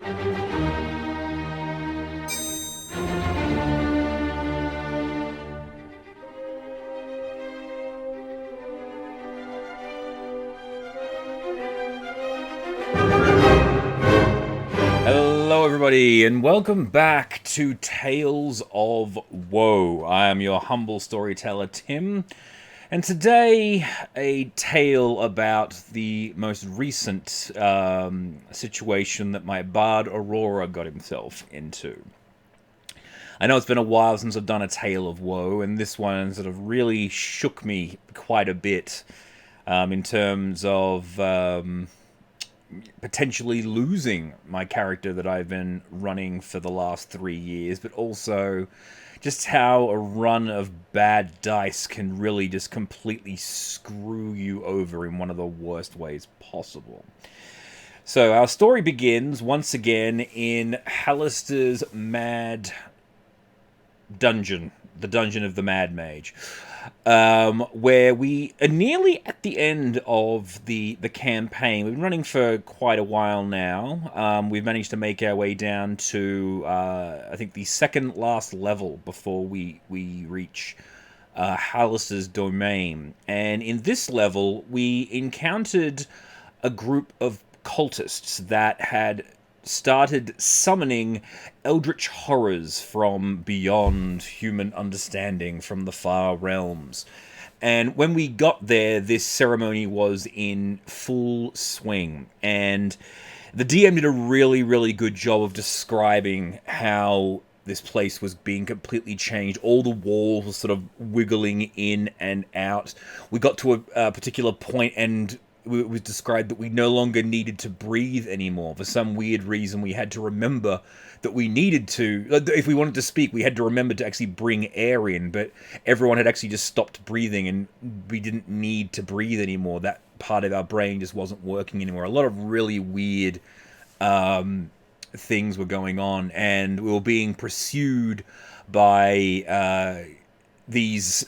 Hello everybody and welcome back to Tales of Woe. I am your humble storyteller Tim, and today a tale about the most recent situation that my bard Aurora got himself into. I know it's been a while since I've done a Tale of Woe, and this one sort of really shook me quite a bit in terms of potentially losing my character that I've been running for the last 3 years, but also just how a run of bad dice can really just completely screw you over in one of the worst ways possible. So our story begins once again in Hallister's Mad Dungeon, the Dungeon of the Mad Mage, where we are nearly at the end of the campaign. We've been running for quite a while now. We've managed to make our way down to, I think, the second last level before we reach Hallister's domain. And in this level, we encountered a group of cultists that had started summoning eldritch horrors from beyond human understanding, from the far realms. And when we got there, this ceremony was in full swing. And the DM did a really, really good job of describing how this place was being completely changed. All the walls were sort of wiggling in and out. We got to a particular point and it was described that we no longer needed to breathe anymore. For some weird reason, we had to remember that we needed to, if we wanted to speak, we had to remember to actually bring air in, but everyone had actually just stopped breathing and we didn't need to breathe anymore. That part of our brain just wasn't working anymore. A lot of really weird things were going on, and we were being pursued by these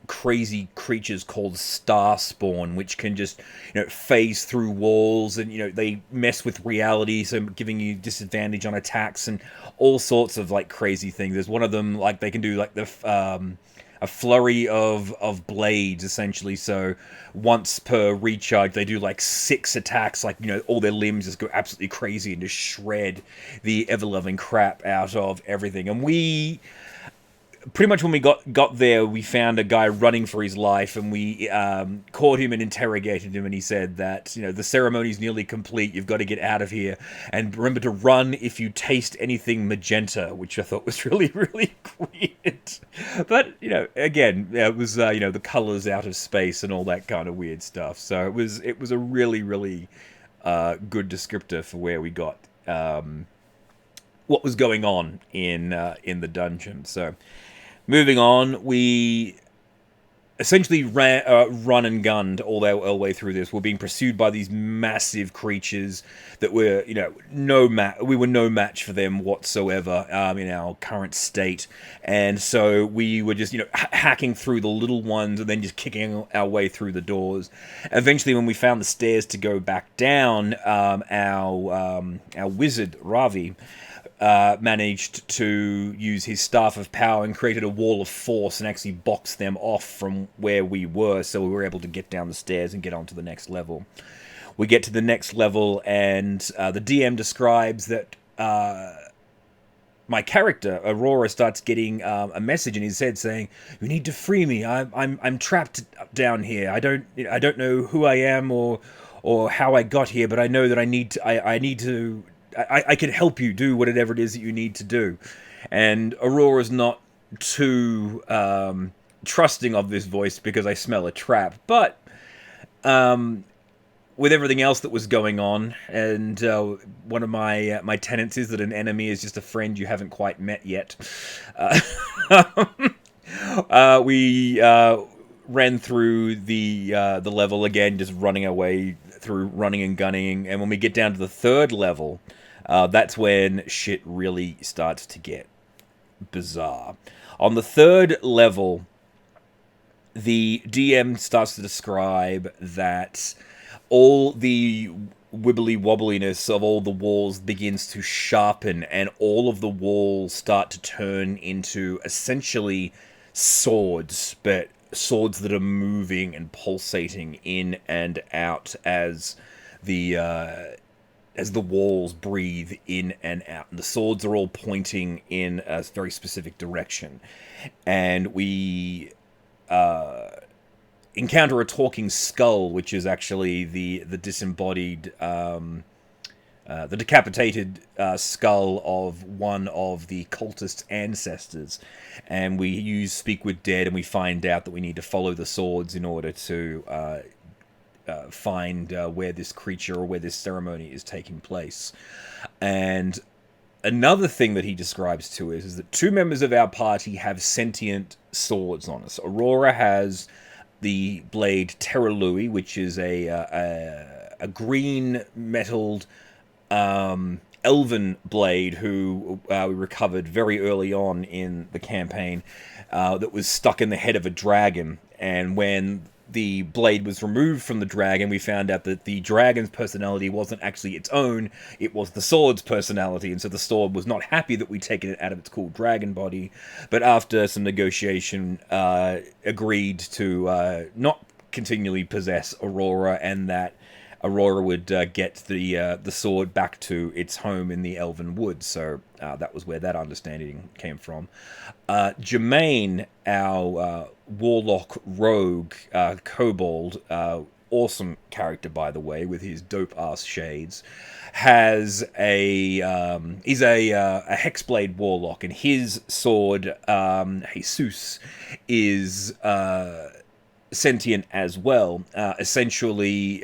crazy creatures called Star Spawn, which can just, phase through walls, and, they mess with reality, so giving you disadvantage on attacks and all sorts of, crazy things. There's one of them, they can do, a flurry of blades, essentially, so once per recharge, they do, 6 attacks, all their limbs just go absolutely crazy and just shred the ever-loving crap out of everything. And we pretty much when we got there, we found a guy running for his life, and we caught him and interrogated him, and he said that, the ceremony's nearly complete, you've got to get out of here, and remember to run if you taste anything magenta, which I thought was really, really weird. But, again, it was, the colors out of space and all that kind of weird stuff, so it was a really, really good descriptor for where we got what was going on in the dungeon. So, moving on, we essentially run and gunned all the way through this. We're being pursued by these massive creatures that were, we were no match for them whatsoever in our current state. And so we were just, hacking through the little ones and then just kicking our way through the doors. Eventually, when we found the stairs to go back down, our wizard, Ravi, managed to use his Staff of Power and created a wall of force and actually boxed them off from where we were, so we were able to get down the stairs and get on to the next level. We get to the next level, and the DM describes that my character, Aurora, starts getting a message in his head saying, "You need to free me. I'm trapped down here. I don't know who I am or how I got here, but I know that I need to. I can help you do whatever it is that you need to do." And Aurora's not too trusting of this voice because I smell a trap. But with everything else that was going on, and one of my tenets is that an enemy is just a friend you haven't quite met yet. We ran through the level again, just running our way through, running and gunning. And when we get down to the third level, that's when shit really starts to get bizarre. On the third level, the DM starts to describe that all the wibbly wobbliness of all the walls begins to sharpen, and all of the walls start to turn into essentially swords, but swords that are moving and pulsating in and out as the walls breathe in and out. And the swords are all pointing in a very specific direction, and we encounter a talking skull, which is actually the disembodied, the decapitated skull of one of the cultist ancestors. And we use Speak with Dead, and we find out that we need to follow the swords in order to find where this creature or where this ceremony is taking place. And another thing that he describes to us is that 2 members of our party have sentient swords on us. Aurora has the blade Terra Lui, which is a green metalled elven blade who we recovered very early on in the campaign, that was stuck in the head of a dragon. And when the blade was removed from the dragon, we found out that the dragon's personality wasn't actually its own, it was the sword's personality, and so the sword was not happy that we'd taken it out of its cool dragon body, but after some negotiation, agreed to not continually possess Aurora, and that Aurora would get the sword back to its home in the Elven Woods. So that was where that understanding came from. Jermaine, our warlock rogue kobold, awesome character by the way, with his dope ass shades, has he's a hexblade warlock, and his sword Jesus is sentient as well. Essentially,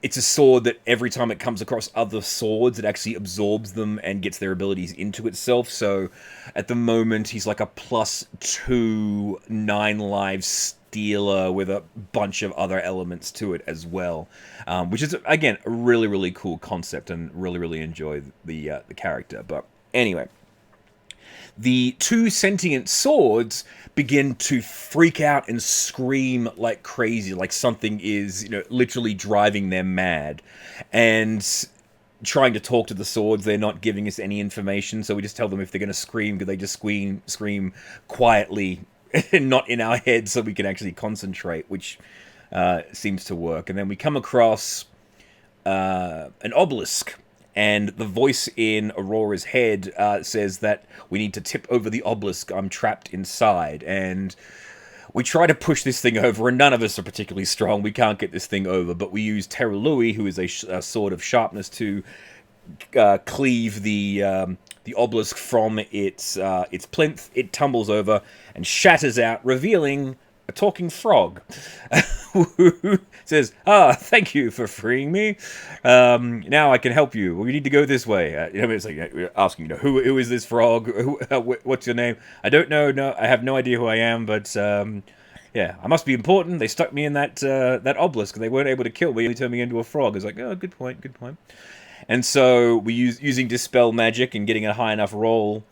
it's a sword that every time it comes across other swords, it actually absorbs them and gets their abilities into itself. So at the moment, he's like a +2 9 lives stealer with a bunch of other elements to it as well, which is, again, a really, really cool concept, and really enjoy the character. But anyway, the 2 sentient swords begin to freak out and scream like crazy, like something is, literally driving them mad. And trying to talk to the swords, they're not giving us any information, so we just tell them if they're going to scream, could they just scream quietly and not in our heads, so we can actually concentrate, which seems to work. And then we come across an obelisk, and the voice in Aurora's head says that we need to tip over the obelisk. I'm trapped inside. And we try to push this thing over, and none of us are particularly strong. We can't get this thing over, but we use Terra Lui, who is a sword of sharpness, to cleave the obelisk from its plinth. It tumbles over and shatters out, revealing a talking frog who says, thank you for freeing me. Now I can help you. We need to go this way. It's like we're asking, who is this frog? What's your name? I don't know. No, I have no idea who I am, but yeah, I must be important. They stuck me in that obelisk, and they weren't able to kill me. They turned me into a frog. It's like, oh, good point. And so we using Dispel Magic and getting a high enough roll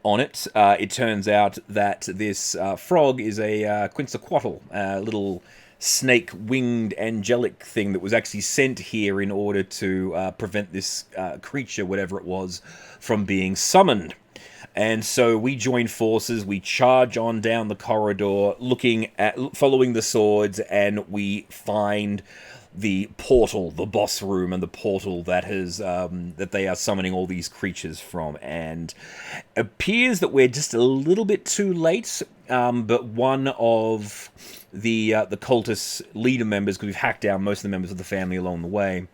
on it, it turns out that this frog is a Quetzalcoatl, a little snake-winged angelic thing that was actually sent here in order to prevent this creature, whatever it was, from being summoned. And so we join forces, we charge on down the corridor, following the swords, and we find the portal, the boss room, and the portal that they are summoning all these creatures from. And it appears that we're just a little bit too late, but one of the cultist leader members, because we've hacked down most of the members of the family along the way,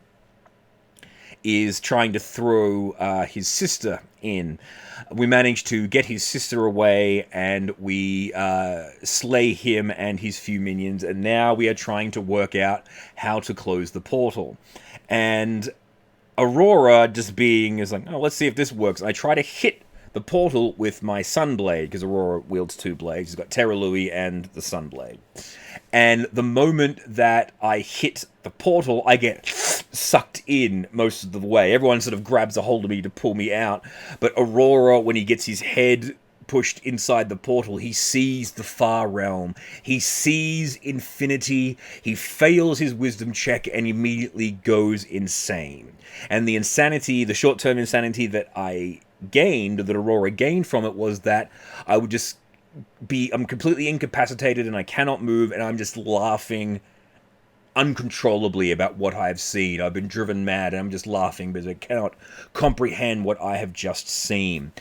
is trying to throw his sister in. We manage to get his sister away, and we slay him and his few minions, and now we are trying to work out how to close the portal. And Aurora, just being, is like, oh, let's see if this works. And I try to hit the portal with my Sunblade, because Aurora wields 2 blades. She's got Terra Lui and the Sunblade. And the moment that I hit the portal, I get sucked in most of the way. Everyone sort of grabs a hold of me to pull me out. But Aurora, when he gets his head pushed inside the portal, he sees the far realm. He sees infinity. He fails his wisdom check and immediately goes insane. And the insanity, the short-term insanity that I gained, or that Aurora gained from it, was that I would just I'm completely incapacitated and I cannot move, and I'm just laughing uncontrollably about what I've seen. I've been driven mad, and I'm just laughing because I cannot comprehend what I have just seen.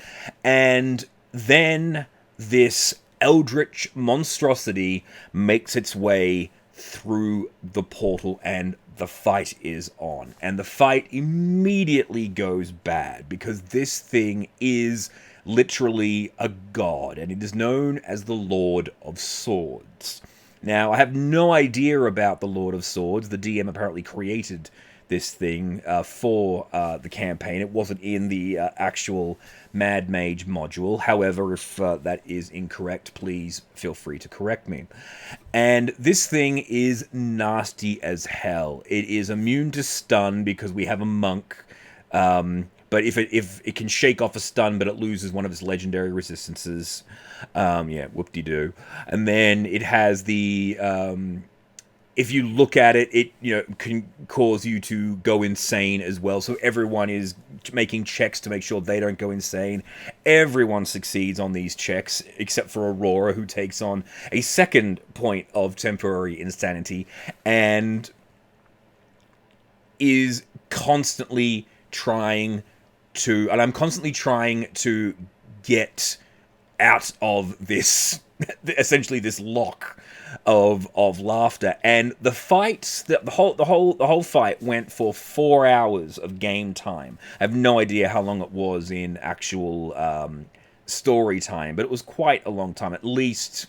And then this eldritch monstrosity makes its way through the portal, and the fight is on. And the fight immediately goes bad, because this thing is literally a god, and it is known as the Lord of Swords. Now, I have no idea about the Lord of Swords. The DM apparently created this thing for the campaign. It wasn't in the actual Mad Mage module. However, if that is incorrect, please feel free to correct me. And this thing is nasty as hell. It is immune to stun because we have a monk. But if it can shake off a stun, but it loses one of its legendary resistances, yeah, whoop-de-doo. And then it has the, if you look at it, it can cause you to go insane as well. So everyone is making checks to make sure they don't go insane. Everyone succeeds on these checks, except for Aurora, who takes on a second point of temporary insanity, and is constantly trying to, and I'm constantly trying to get out of this, essentially this lock of laughter. And the fights, the whole fight went for 4 hours of game time. I have no idea how long it was in actual story time, but it was quite a long time, at least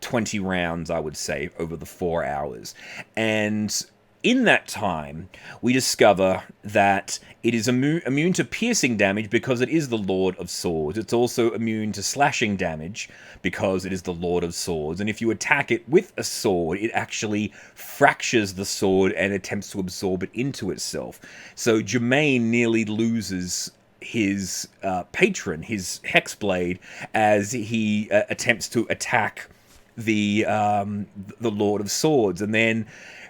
20 rounds, I would say, over the 4 hours. And in that time, we discover that it is immune to piercing damage because it is the Lord of Swords. It's also immune to slashing damage because it is the Lord of Swords. And if you attack it with a sword, it actually fractures the sword and attempts to absorb it into itself. So Jermaine nearly loses his patron, his Hexblade, as he attempts to attack the Lord of Swords. And then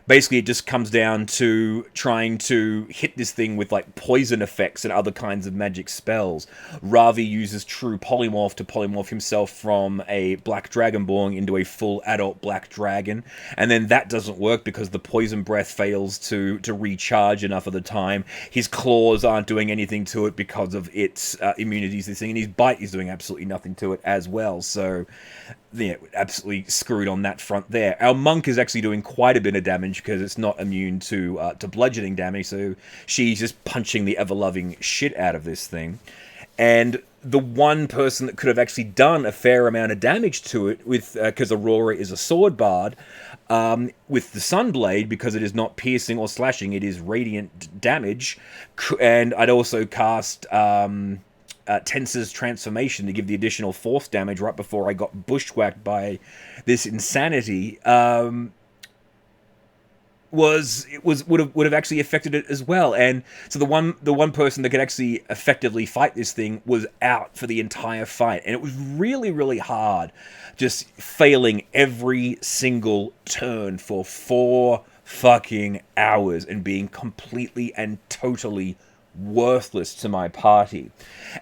basically, it just comes down to trying to hit this thing with, like, poison effects and other kinds of magic spells. Ravi uses True Polymorph to polymorph himself from a Black Dragonborn into a full adult Black Dragon. And then that doesn't work because the Poison Breath fails to recharge enough of the time. His claws aren't doing anything to it because of its immunities, this thing. And his bite is doing absolutely nothing to it as well. So, yeah, absolutely screwed on that front there. Our monk is actually doing quite a bit of damage because it's not immune to bludgeoning damage, so she's just punching the ever-loving shit out of this thing. And the one person that could have actually done a fair amount of damage to it, with because Aurora is a sword bard, with the Sunblade, because it is not piercing or slashing, it is radiant damage. And I'd also cast Tensor's Transformation to give the additional force damage right before I got bushwhacked by this insanity. Would have actually affected it as well. And so the one person that could actually effectively fight this thing was out for the entire fight, and it was really, really hard, just failing every single turn for 4 fucking hours and being completely and totally worthless to my party.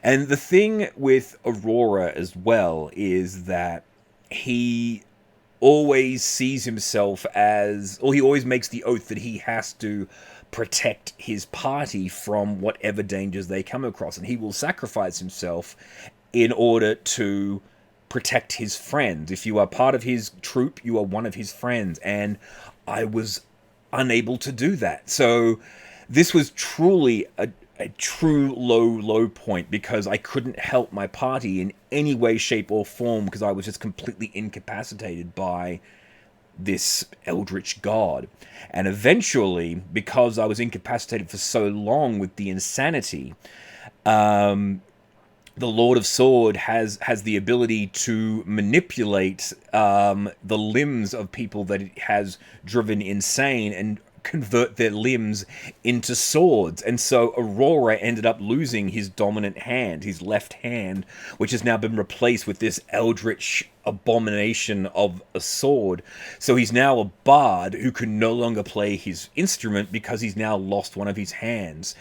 And the thing with Aurora as well is that he always sees himself as, or he always makes the oath that he has to protect his party from whatever dangers they come across, and he will sacrifice himself in order to protect his friends. If you are part of his troop, you are one of his friends, and I was unable to do that. So this was truly a true low point, because I couldn't help my party in any way, shape, or form, because I was just completely incapacitated by this eldritch god. And eventually, because I was incapacitated for so long with the insanity, the Lord of Sword has the ability to manipulate the limbs of people that it has driven insane, and convert their limbs into swords. And so Aurora ended up losing his dominant hand, his left hand, which has now been replaced with this eldritch abomination of a sword. So he's now a bard who can no longer play his instrument because he's now lost one of his hands.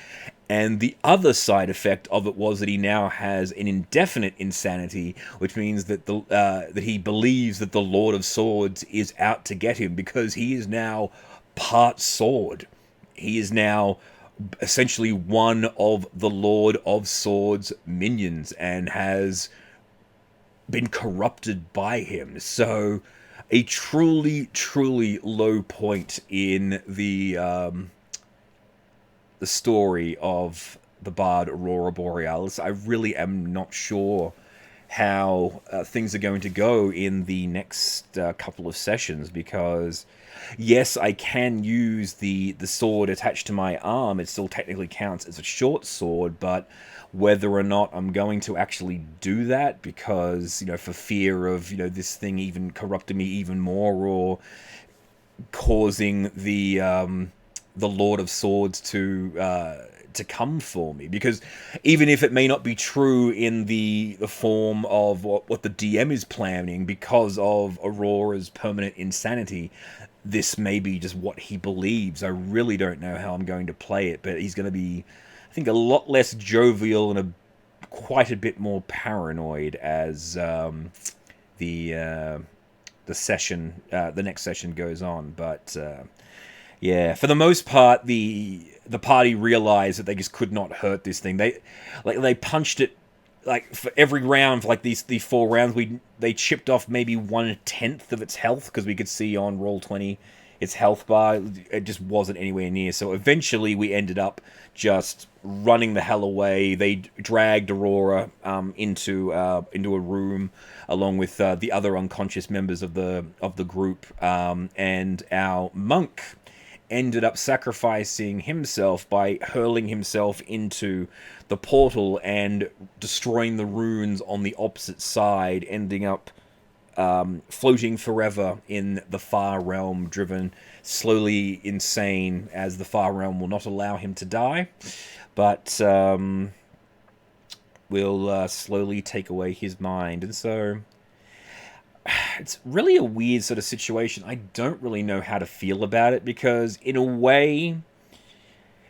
And the other side effect of it was that he now has an indefinite insanity, which means that that he believes that the Lord of Swords is out to get him because he is now part sword. He is now essentially one of the Lord of Swords minions and has been corrupted by him. So a truly, truly low point in the story of the bard Aurora Borealis. I really am not sure how things are going to go in the next couple of sessions, because yes, I can use the sword attached to my arm. It still technically counts as a short sword, but whether or not I'm going to actually do that, because, you know, for fear of, you know, this thing even corrupting me even more, or causing the Lord of Swords to come for me. Because even if it may not be true in the form of what the DM is planning, because of Aurora's permanent insanity, this may be just what he believes. I really don't know how I'm going to play it, but he's going to be, I think, a lot less jovial and quite a bit more paranoid as the next session goes on. But yeah, for the most part, the party realized that they just could not hurt this thing. They punched it, like, for every round, for like these 4 rounds, they chipped off maybe 1/10 of its health, because we could see on Roll20 its health bar, it just wasn't anywhere near. So eventually we ended up just running the hell away. They dragged Aurora into a room along with the other unconscious members of the group, and our monk ended up sacrificing himself by hurling himself into the portal and destroying the runes on the opposite side, ending up floating forever in the Far Realm, driven slowly insane, as the Far Realm will not allow him to die, but will slowly take away his mind. And so it's really a weird sort of situation. I don't really know how to feel about it, because in a way,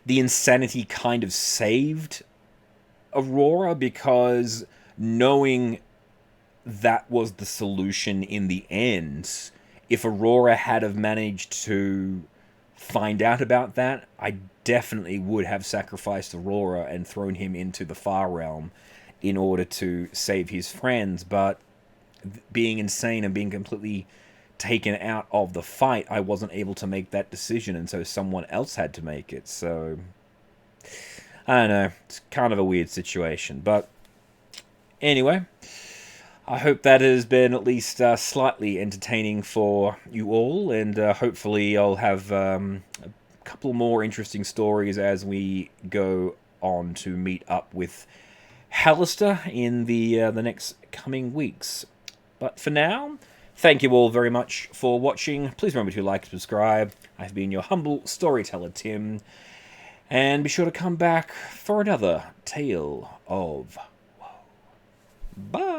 the insanity kind of saved Aurora, because knowing that was the solution in the end, if Aurora had have managed to find out about that, I definitely would have sacrificed Aurora and thrown him into the Far Realm in order to save his friends. But being insane and being completely taken out of the fight, I wasn't able to make that decision, and so someone else had to make it. So I don't know, it's kind of a weird situation. But anyway, I hope that has been at least slightly entertaining for you all, and hopefully I'll have a couple more interesting stories as we go on to meet up with Hallister in the next coming weeks. But for now, thank you all very much for watching. Please remember to like and subscribe. I've been your humble storyteller, Tim, and be sure to come back for another Tale of Woe. Bye!